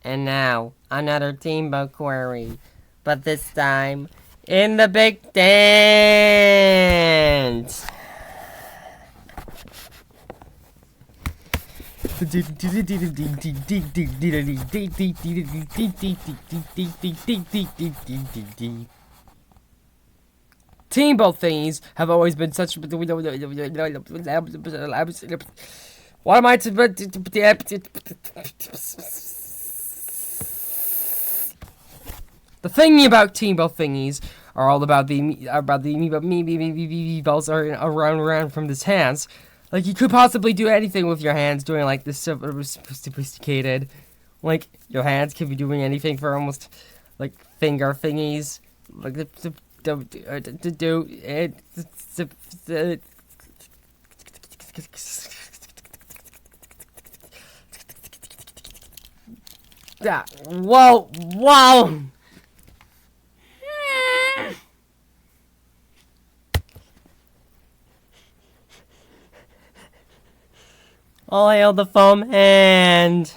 And now, another Teambo query. But this time, in the big dance! Teambo thingies have always been such. What am I to. The thingy about Teambo thingies are all about the meatballs are around from his hands. Like, you could possibly do anything with your hands, doing like this sophisticated. Like, your hands could be doing anything for almost like finger thingies. Like, whoa! All hail the foam hand!